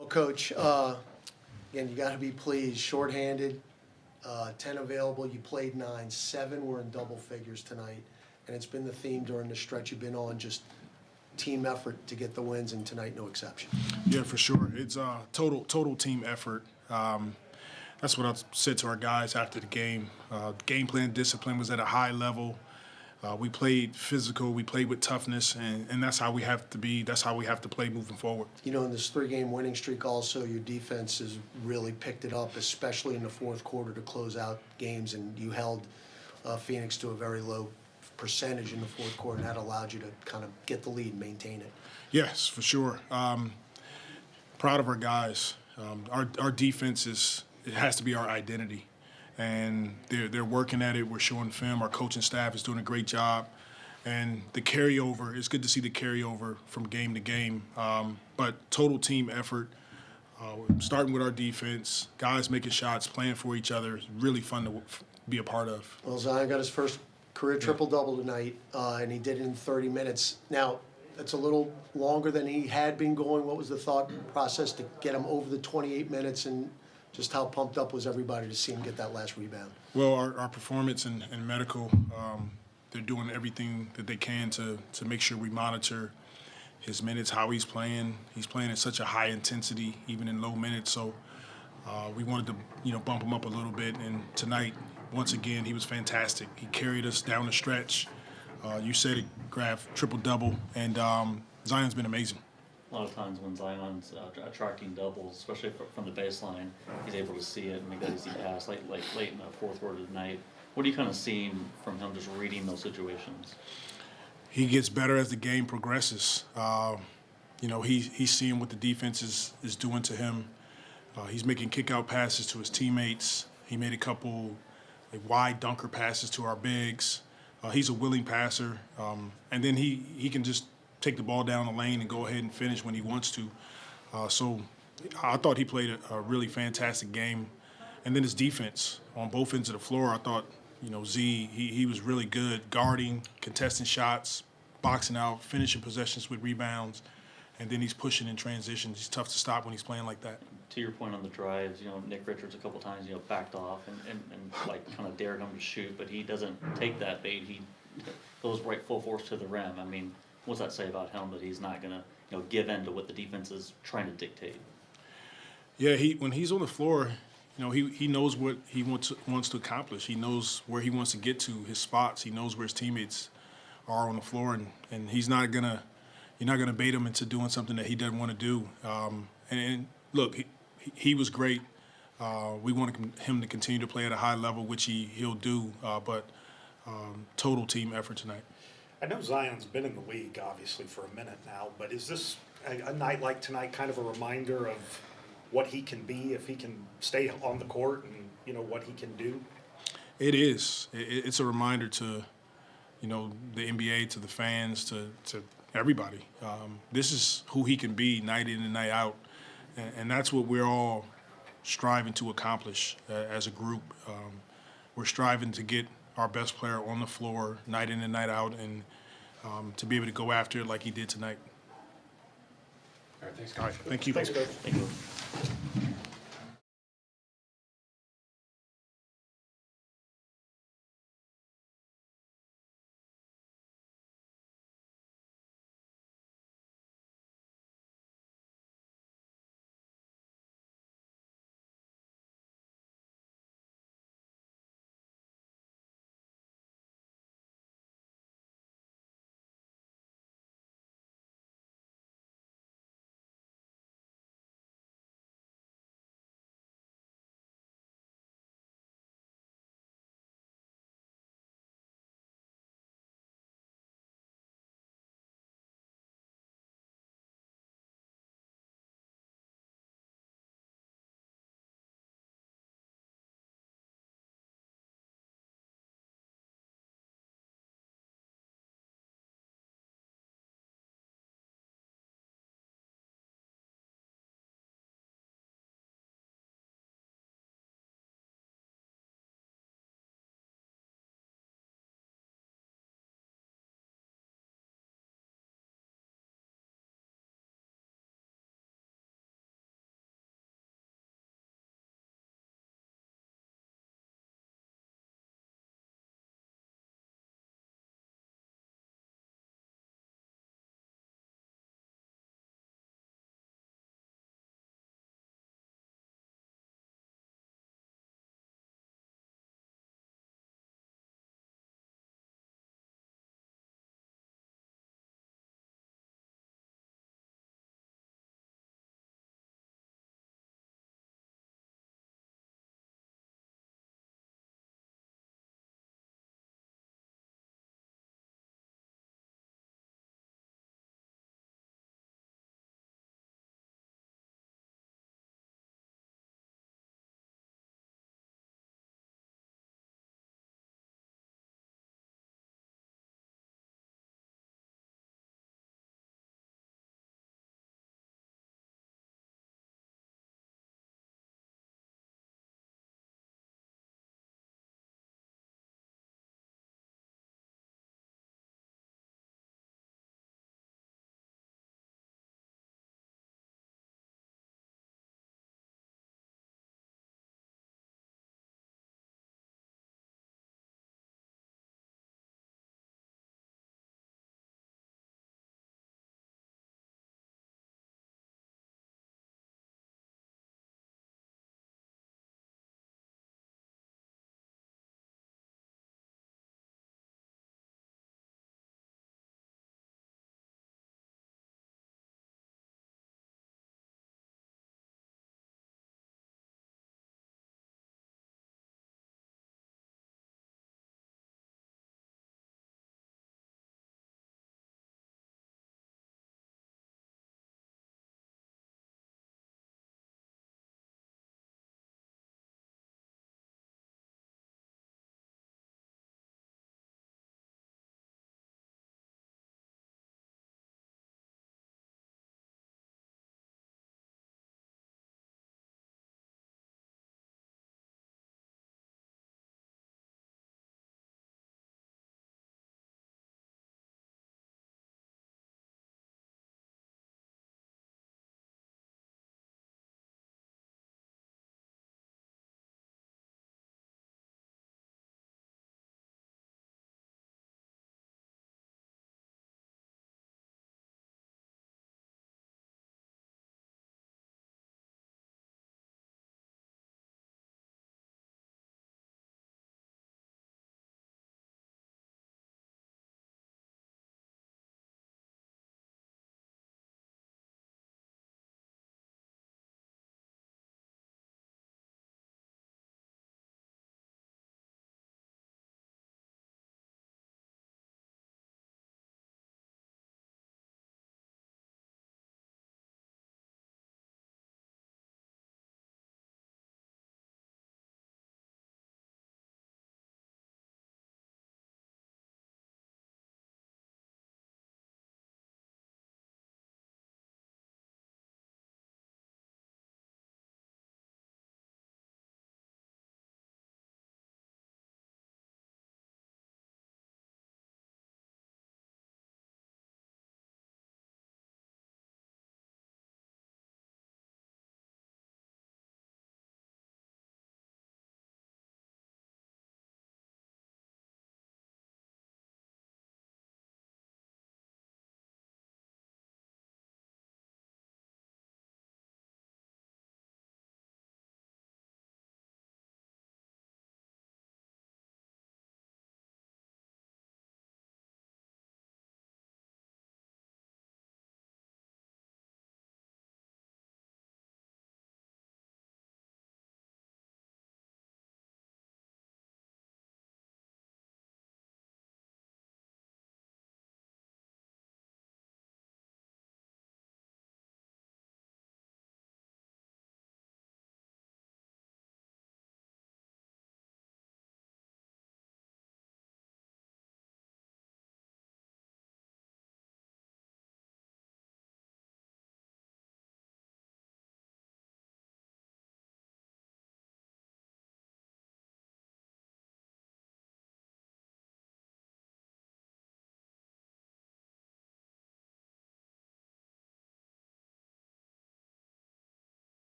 Well, Coach, again, you got to be pleased. Shorthanded, 10 available. You played 9. 7 were in double figures tonight, and it's been the theme during the stretch you've been on. Just team effort to get the wins, and tonight no exception. Yeah, for sure. It's total team effort. That's what I said to our guys after the game. Game plan discipline was at a high level. We played physical. We played with toughness, and that's how we have to be. That's how we have to play moving forward. You know, in this 3-game winning streak also, your defense has really picked it up, especially in the fourth quarter to close out games, and you held Phoenix to a very low percentage in the fourth quarter, and that allowed you to kind of get the lead and maintain it. Yes, for sure. Proud of our guys. Our defense it has to be our identity. And they're working at it. We're showing film. Our coaching staff is doing a great job. And the carryover, it's good to see the carryover from game to game. But total team effort, starting with our defense, guys making shots, playing for each other, is really fun to be a part of. Well, Zion got his first career triple-double tonight, and he did it in 30 minutes. Now, that's a little longer than he had been going. What was the thought process to get him over the 28 minutes, and just how pumped up was everybody to see him get that last rebound? Well, our performance and medical, they're doing everything that they can to make sure we monitor his minutes, how he's playing. He's playing at such a high intensity, even in low minutes. So we wanted to, bump him up a little bit. And tonight, once again, he was fantastic. He carried us down the stretch. You said it, Graf, triple-double, and Zion's been amazing. A lot of times when Zion's attracting doubles, especially from the baseline, he's able to see it and make that easy pass late in the fourth quarter tonight. What are you kind of seeing from him just reading those situations? He gets better as the game progresses. He's seeing what the defense is doing to him. He's making kick-out passes to his teammates. He made a couple wide dunker passes to our bigs. He's a willing passer. And then he can just take the ball down the lane and go ahead and finish when he wants to. So I thought he played a really fantastic game. And then his defense on both ends of the floor, I thought, Z, he was really good, guarding, contesting shots, boxing out, finishing possessions with rebounds, and then he's pushing in transitions. He's tough to stop when he's playing like that. To your point on the drives, Nick Richards a couple times, backed off and kind of dared him to shoot, but he doesn't take that bait. He goes right full force to the rim. I mean, what's that say about him that he's not going to give in to what the defense is trying to dictate? Yeah, when he's on the floor, he knows what he wants to accomplish. He knows where he wants to get to, his spots. He knows where his teammates are on the floor, and you're not gonna bait him into doing something that he doesn't want to do. And look, he was great. We want him to continue to play at a high level, which he'll do. But total team effort tonight. I know Zion's been in the league, obviously, for a minute now, but is this a night like tonight kind of a reminder of what he can be if he can stay on the court and, what he can do? It is. It's a reminder to, the NBA, to the fans, to everybody. This is who he can be night in and night out, and that's what we're all striving to accomplish as a group. We're striving to get our best player on the floor night in and night out, and to be able to go after it like he did tonight. All right, thanks, All right, thank you. Thanks, Coach. Thank you.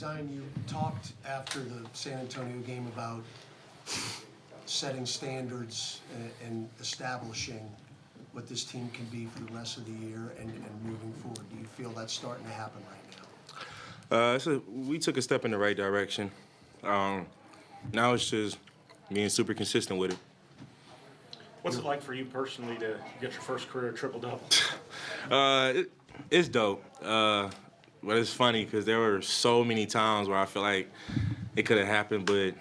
Zion, you talked after the San Antonio game about setting standards and establishing what this team can be for the rest of the year and moving forward. Do you feel that's starting to happen right now? So we took a step in the right direction. Now it's just being super consistent with it. What's it like for you personally to get your first career triple-double? It's dope. But it's funny because there were so many times where I feel like it could have happened, but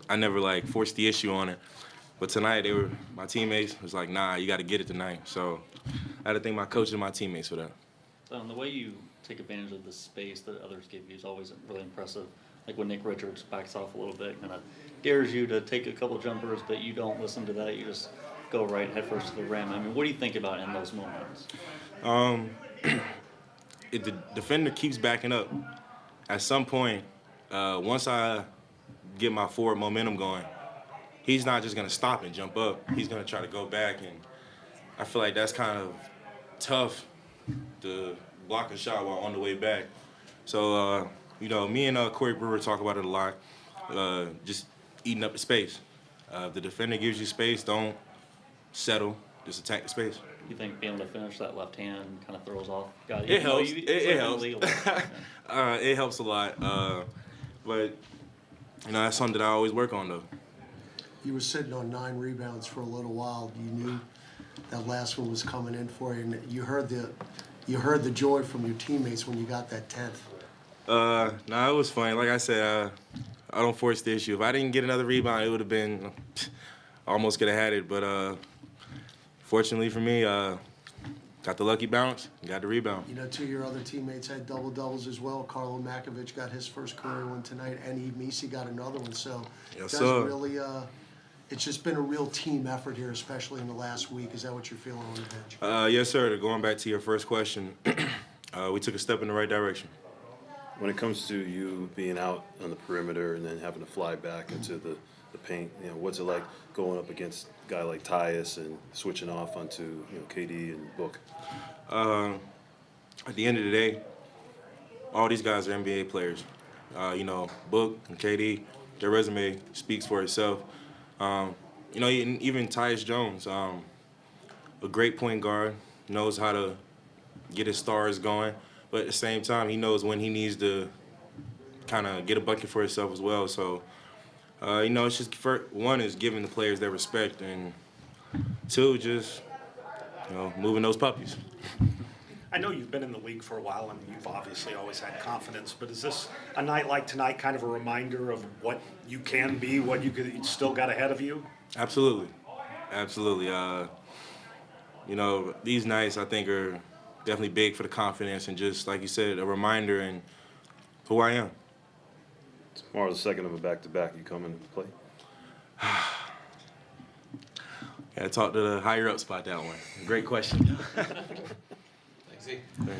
I never like forced the issue on it. But tonight, my teammates was like, nah, you got to get it tonight. So I had to thank my coach and my teammates for that. The way you take advantage of the space that others give you is always really impressive. Like when Nick Richards backs off a little bit, kind of dares you to take a couple jumpers, but you don't listen to that. You just go right headfirst to the rim. I mean, what do you think about in those moments? If the defender keeps backing up, at some point, once I get my forward momentum going, he's not just going to stop and jump up. He's going to try to go back, and I feel like that's kind of tough to block a shot while on the way back. So, me and Corey Brewer talk about it a lot, just eating up the space. If the defender gives you space, don't settle, just attack the space. You think being able to finish that left hand kind of throws off guys? It helps. It helps. Illegal. It helps a lot. But, that's something that I always work on, though. You were sitting on 9 rebounds for a little while. You knew that last one was coming in for you, and you heard the joy from your teammates when you got that 10th. It was funny. Like I said, I don't force the issue. If I didn't get another rebound, it would have been almost could have had it. But fortunately for me, got the lucky bounce, got the rebound. 2 of your other teammates had double-doubles as well. Carlo Makovich got his first career one tonight, and Eve Misi got another one. So Yes, guys sir. really, it's just been a real team effort here, especially in the last week. Is that what you're feeling on the bench? Yes, sir. Going back to your first question, we took a step in the right direction. When it comes to you being out on the perimeter and then having to fly back into the paint, what's it like going up against a guy like Tyus and switching off onto KD and Book? At the end of the day, all these guys are NBA players. Book and KD, their resume speaks for itself. Even Tyus Jones, a great point guard, knows how to get his stars going, but at the same time, he knows when he needs to kind of get a bucket for himself as well. So, it's just, one is giving the players their respect, and two, just, moving those puppies. I know you've been in the league for a while, and you've obviously always had confidence, but is this a night like tonight kind of a reminder of what you can be, what you still got ahead of you? Absolutely. These nights I think are definitely big for the confidence and just, like you said, a reminder and who I am. Tomorrow's the second of a back-to-back. You come in to play? Gotta talk to the higher ups about that one. Great question. Thanks, Z.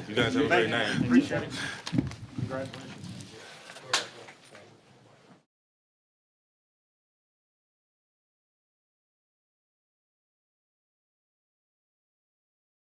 You guys have a great night. Appreciate it. Congratulations.